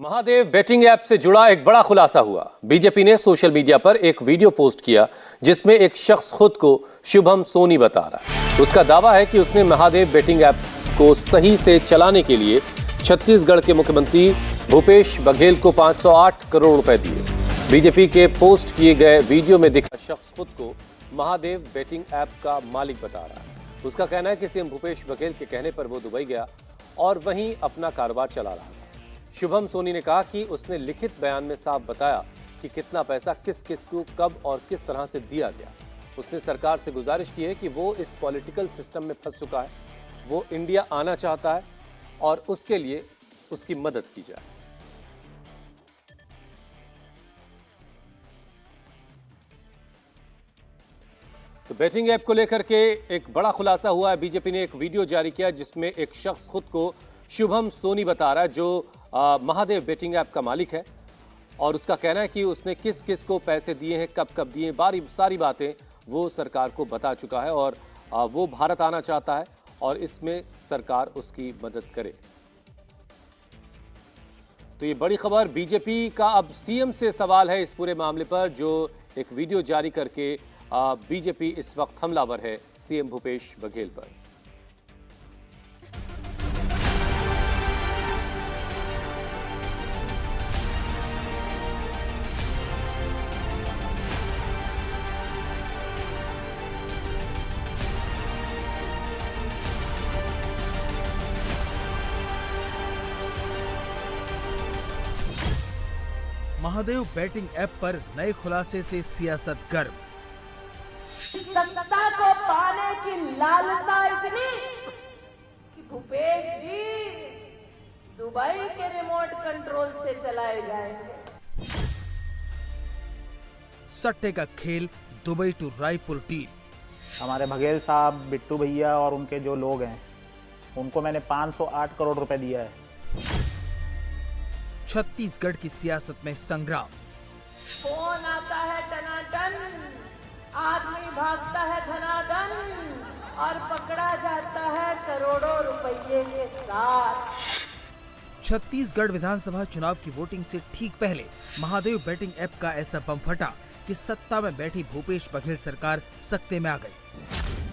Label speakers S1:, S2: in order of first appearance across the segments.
S1: Mahadev betting app से जुड़ा एक बड़ा खुलासा हुआ। बीजेपी ने सोशल मीडिया पर एक वीडियो पोस्ट किया जिसमें एक शख्स खुद को शुभम सोनी बता रहा है। उसका दावा है कि उसने महादेव बेटिंग ऐप को सही से चलाने के लिए छत्तीसगढ़ के मुख्यमंत्री भूपेश बघेल को 508 करोड़ रुपए दिए। बीजेपी के पोस्ट किए गए वीडियो में दिखा शख्स खुद को महादेव बेटिंग ऐप का मालिक बता रहा है। उसका कहना है कि सीएम भूपेश बघेल के कहने पर वो दुबई गया और वहीं अपना कारोबार चला रहा था। शुभम सोनी ने कहा कि उसने लिखित बयान में साफ बताया कि कितना पैसा किस किस को कब और किस तरह से दिया गया। उसने सरकार से गुजारिश की है कि वो इस पॉलिटिकल सिस्टम में फंस चुका है, वो इंडिया आना चाहता है और उसके लिए उसकी मदद की जाए। तो बेटिंग ऐप को लेकर के एक बड़ा खुलासा हुआ है। बीजेपी ने एक वीडियो जारी किया जिसमें एक शख्स खुद को शुभम सोनी बता रहा है जो महादेव बेटिंग ऐप का मालिक है और उसका कहना है कि उसने किस किस को पैसे दिए हैं, कब कब दिए हैं, सारी बातें वो सरकार को बता चुका है और वो भारत आना चाहता है और इसमें सरकार उसकी मदद करे। तो ये बड़ी खबर। बीजेपी का अब सीएम से सवाल है इस पूरे मामले पर, जो एक वीडियो जारी करके बीजेपी इस वक्त हमलावर है सीएम भूपेश बघेल पर।
S2: महादेव बैटिंग ऐप पर नए खुलासे से सियासत गर्म।
S3: सत्ता को पाने की लालसा इतनी कि भूपेश जी दुबई के रिमोट कंट्रोल से चलाए जाएंगे।
S2: सट्टे का खेल, दुबई टू रायपुर टीम।
S4: हमारे बघेल साहब, बिट्टू भैया और उनके जो लोग हैं उनको मैंने 508 करोड़ रुपए दिया है।
S2: छत्तीसगढ़ की सियासत में संग्राम।
S3: फोन आता है टनाटन, आदमी भागता है धनाधन और पकड़ा जाता है करोड़ों रुपये के साथ।
S2: छत्तीसगढ़ विधानसभा चुनाव की वोटिंग से ठीक पहले महादेव बैटिंग ऐप का ऐसा बम फटा कि सत्ता में बैठी भूपेश बघेल सरकार सकते में आ गई।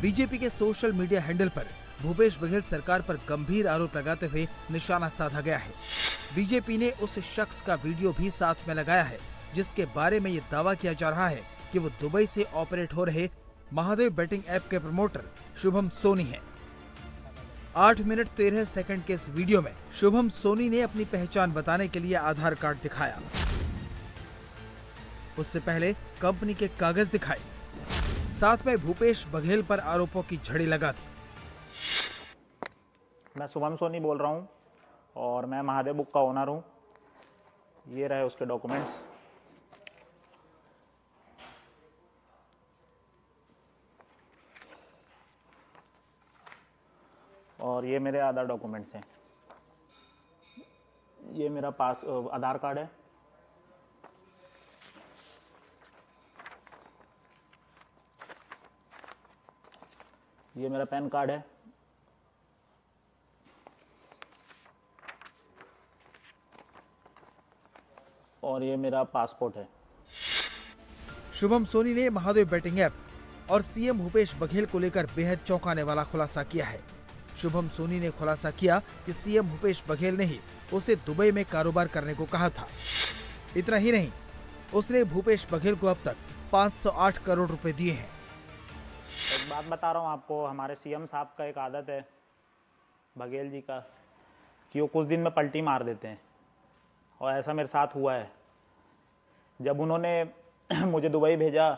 S2: बीजेपी के सोशल मीडिया हैंडल पर भूपेश बघेल सरकार पर गंभीर आरोप लगाते हुए निशाना साधा गया है। बीजेपी ने उस शख्स का वीडियो भी साथ में लगाया है जिसके बारे में ये दावा किया जा रहा है कि वो दुबई से ऑपरेट हो रहे महादेव बैटिंग ऐप के प्रमोटर शुभम सोनी हैं। 8 मिनट 13 सेकंड के इस वीडियो में शुभम सोनी ने अपनी पहचान बताने के लिए आधार कार्ड दिखाया। उससे पहले कंपनी के कागज दिखाए, साथ में भूपेश बघेल पर आरोपों की झड़ी लगा दी।
S4: मैं शुभम सोनी बोल रहा हूँ और मैं महादेव बुक का ओनर हूँ। ये रहे उसके डॉक्यूमेंट्स। और ये मेरे आधार डॉक्यूमेंट्स हैं। ये मेरा आधार कार्ड है। ये मेरा पैन कार्ड है। और ये मेरा पासपोर्ट है।
S2: शुभम सोनी ने महादेव बैटिंग ऐप और सीएम भूपेश बघेल को लेकर बेहद चौंकाने वाला खुलासा किया है। शुभम सोनी ने खुलासा किया कि सीएम भूपेश बघेल ने ही उसे दुबई में कारोबार करने को कहा था। इतना ही नहीं, उसने भूपेश बघेल को अब तक 508 करोड़ रुपए दिए हैं।
S4: एक बात बता रहा हूँ आपको, हमारे सीएम साहब का एक आदत है बघेल जी का कि वो कुछ दिन में पलटी मार देते हैं और ऐसा मेरे साथ हुआ है। जब उन्होंने मुझे दुबई भेजा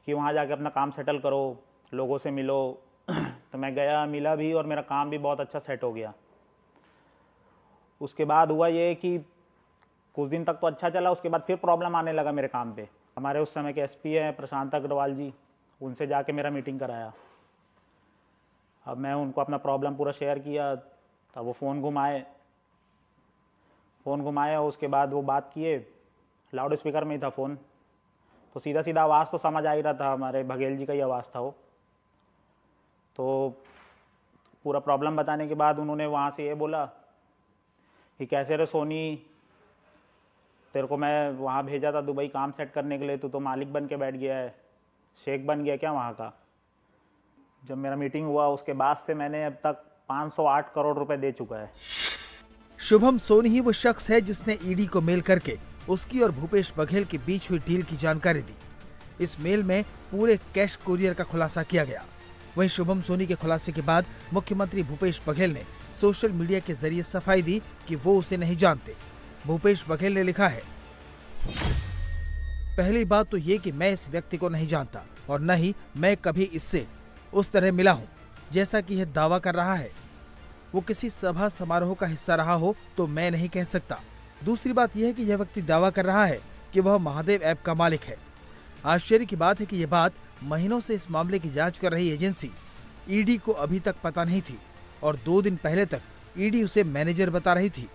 S4: कि वहाँ जाके अपना काम सेटल करो, लोगों से मिलो, तो मैं गया, मिला भी और मेरा काम भी बहुत अच्छा सेट हो गया। उसके बाद हुआ ये कि कुछ दिन तक तो अच्छा चला, उसके बाद फिर प्रॉब्लम आने लगा मेरे काम पे। हमारे उस समय के एसपी हैं प्रशांत अग्रवाल जी, उनसे जाके मेरा मीटिंग कराया। अब मैं उनको अपना प्रॉब्लम पूरा शेयर किया, तब वो फ़ोन घुमाया। उसके बाद वो बात किए, लाउड स्पीकर में ही था फ़ोन, तो सीधा सीधा आवाज़ तो समझ आ ही रहा था, हमारे बघेल जी का ही आवाज़ था वो। तो पूरा प्रॉब्लम बताने के बाद उन्होंने वहाँ से ये बोला कि कैसे रे सोनी, तेरे को मैं वहाँ भेजा था दुबई काम सेट करने के लिए, तू तो मालिक बन के बैठ गया है, शेख बन गया क्या वहाँ का। जब मेरा मीटिंग हुआ उसके बाद से मैंने अब तक 508 करोड़ रुपए दे चुका है।
S2: शुभम सोनी ही वो शख्स है जिसने ईडी को मेल करके उसकी और भूपेश बघेल के बीच हुई डील की जानकारी दी। इस मेल में पूरे कैश कुरियर का खुलासा किया गया। वहीं शुभम सोनी के खुलासे के बाद मुख्यमंत्री भूपेश बघेल ने सोशल मीडिया के जरिए सफाई दी कि वो उसे नहीं जानते। भूपेश बघेल ने लिखा है, पहली बात तो ये कि मैं इस व्यक्ति को नहीं जानता और न ही मैं कभी इससे उस तरह मिला हूँ जैसा कि यह दावा कर रहा है। वो किसी सभा समारोह का हिस्सा रहा हो तो मैं नहीं कह सकता। दूसरी बात यह है कि यह व्यक्ति दावा कर रहा है कि वह महादेव ऐप का मालिक है। आश्चर्य की बात है कि यह बात महीनों से इस मामले की जांच कर रही एजेंसी ईडी को अभी तक पता नहीं थी और 2 दिन पहले तक ईडी उसे मैनेजर बता रही थी।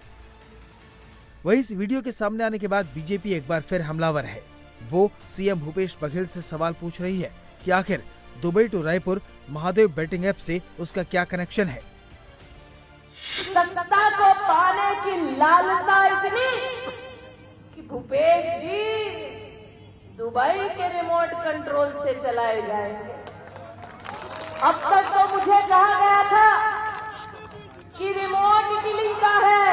S2: वहीं इस वीडियो के सामने आने के बाद बीजेपी एक बार फिर हमलावर है। वो सीएम भूपेश बघेल से सवाल पूछ रही है कि आखिर Dubai to Raipur Mahadev betting app से उसका क्या कनेक्शन है।
S3: सत्ता को पाने की लालसा इतनी कि भूपेश जी दुबई के रिमोट कंट्रोल से चलाए जाएंगे। अब तक तो मुझे कहा गया था कि रिमोट इटली का है,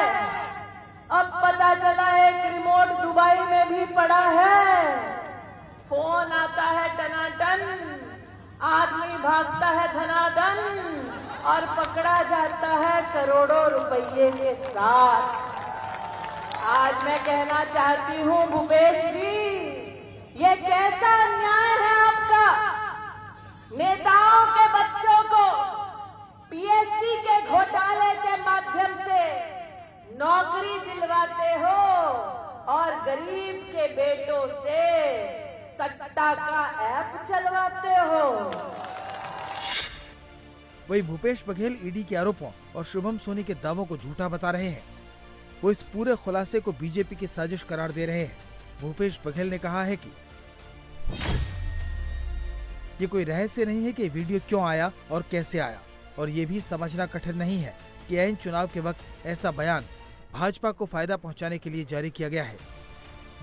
S3: अब पता चला एक रिमोट दुबई में भी पड़ा है। फोन आता है टनाटन, आदमी भागता है धनाधन और पकड़ा जाता है करोड़ों रुपये के साथ। आज मैं कहना चाहती हूं भूपेश जी, ये कैसा अन्याय है आपका। नेताओं के बच्चों को पीएससी के घोटाले के माध्यम से नौकरी दिलवाते हो और गरीब के बेटों से सट्टा का ऐप चलवाते हो।
S2: वही भूपेश बघेल ईडी के आरोपों और शुभम सोनी के दावों को झूठा बता रहे हैं। वो इस पूरे खुलासे को बीजेपी की साजिश करार दे रहे हैं। भूपेश बघेल ने कहा है कि ये कोई रहस्य नहीं है कि वीडियो क्यों आया और कैसे आया, और ये भी समझना कठिन नहीं है कि ऐन चुनाव के वक्त ऐसा बयान भाजपा को फायदा पहुंचाने के लिए जारी किया गया है।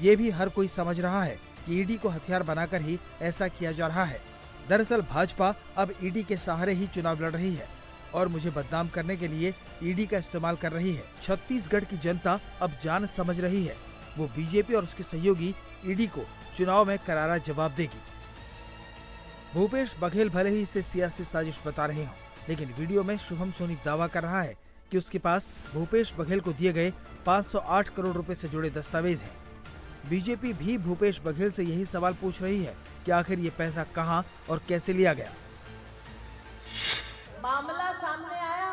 S2: ये भी हर कोई समझ रहा है कि ईडी को हथियार बनाकर ही ऐसा किया जा रहा है। दरअसल भाजपा अब ईडी के सहारे ही चुनाव लड़ रही है और मुझे बदनाम करने के लिए ईडी का इस्तेमाल कर रही है। छत्तीसगढ़ की जनता अब जान समझ रही है। वो बीजेपी और उसके सहयोगी ईडी को चुनाव में करारा जवाब देगी। भूपेश बघेल भले ही इसे सियासी साजिश बता रहे हों, लेकिन वीडियो में शुभम सोनी दावा कर रहा है कि उसके पास भूपेश बघेल को दिए गए 508 करोड़ रुपए से जुड़े दस्तावेज हैं। बीजेपी भी भूपेश बघेल से यही सवाल पूछ रही है कि आखिर ये पैसा कहां और कैसे लिया गया।
S3: मामला सामने आया,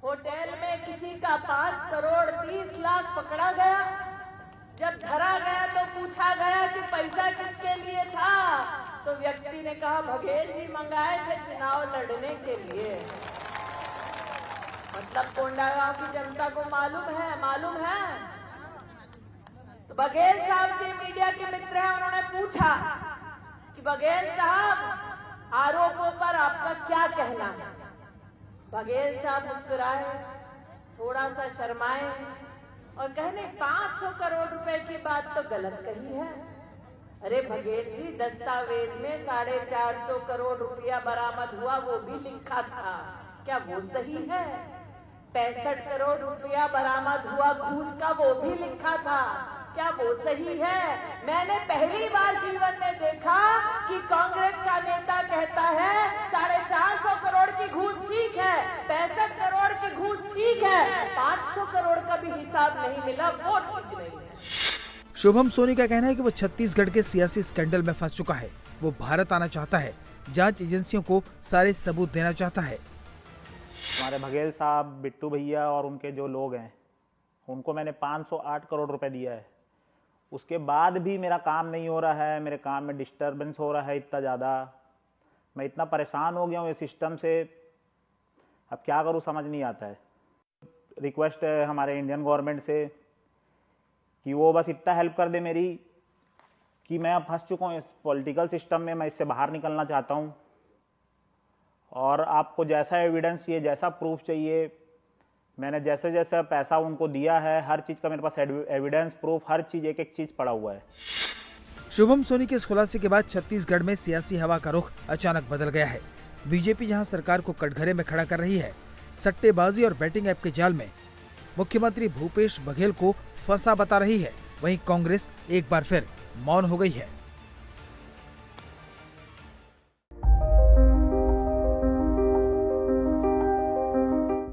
S3: होटल में किसी का 5 करोड़ 30 लाख पकड़ा गया। जब धरा गया तो पूछा गया कि पैसा किसके लिए था, तो व्यक्ति ने कहा बघेल जी मंगाए थे चुनाव लड़ने के लिए। मतलब कोंडागांव की जनता को मालूम है। तो बघेल साहब जी मीडिया के मित्र हैं, उन्होंने पूछा कि बघेल साहब आरोपों पर आपका क्या कहना है। बघेल साहब मुस्कुराए, थोड़ा सा शर्माए और कहने 500 करोड़ रुपए की बात तो गलत कही है। अरे बघेल जी, दस्तावेज में 450 करोड़ रुपया बरामद हुआ, वो भी लिखा था, क्या वो सही है? 65 करोड़ रुपया बरामद हुआ घूस का, वो भी लिखा था, क्या वो सही है? मैंने पहली बार जीवन में देखा कि कांग्रेस का नेता कहता है 450 करोड़ की घूस ठीक है, 65 करोड़ की घूस ठीक है, 500 करोड़ का भी हिसाब नहीं मिला, वो ठीक नहीं है।
S2: शुभम सोनी का कहना है कि वो छत्तीसगढ़ के सियासी स्कैंडल में फंस चुका है। वो भारत आना चाहता है, जांच एजेंसियों को सारे सबूत देना चाहता है।
S4: हमारे बघेल साहब, बिट्टू भैया और उनके जो लोग हैं, उनको मैंने 508 करोड़ रुपए दिया है। उसके बाद भी मेरा काम नहीं हो रहा है, मेरे काम में डिस्टर्बेंस हो रहा है इतना ज़्यादा। मैं इतना परेशान हो गया हूँ इस सिस्टम से, अब क्या करूँ समझ नहीं आता है। रिक्वेस्ट है हमारे इंडियन गवर्नमेंट से कि वो बस इतना हेल्प कर दे मेरी कि मैं अब फंस चुका हूँ इस पॉलिटिकल सिस्टम में, मैं इससे बाहर निकलना चाहता हूँ। और आपको जैसा एविडेंस चाहिए, जैसा प्रूफ चाहिए, मैंने जैसे जैसे पैसा उनको दिया है, हर चीज़ का मेरे पास एविडेंस प्रूफ, हर चीज़ एक एक चीज़ पड़ा हुआ है।
S2: शुभम सोनी के इस खुलासे के बाद छत्तीसगढ़ में सियासी हवा का रुख अचानक बदल गया है। बीजेपी जहां सरकार को कटघरे में खड़ा कर रही है, सट्टेबाजी और बैटिंग ऐप के जाल में मुख्यमंत्री भूपेश बघेल को फंसा बता रही है, वहीं कांग्रेस एक बार फिर मौन हो गई है।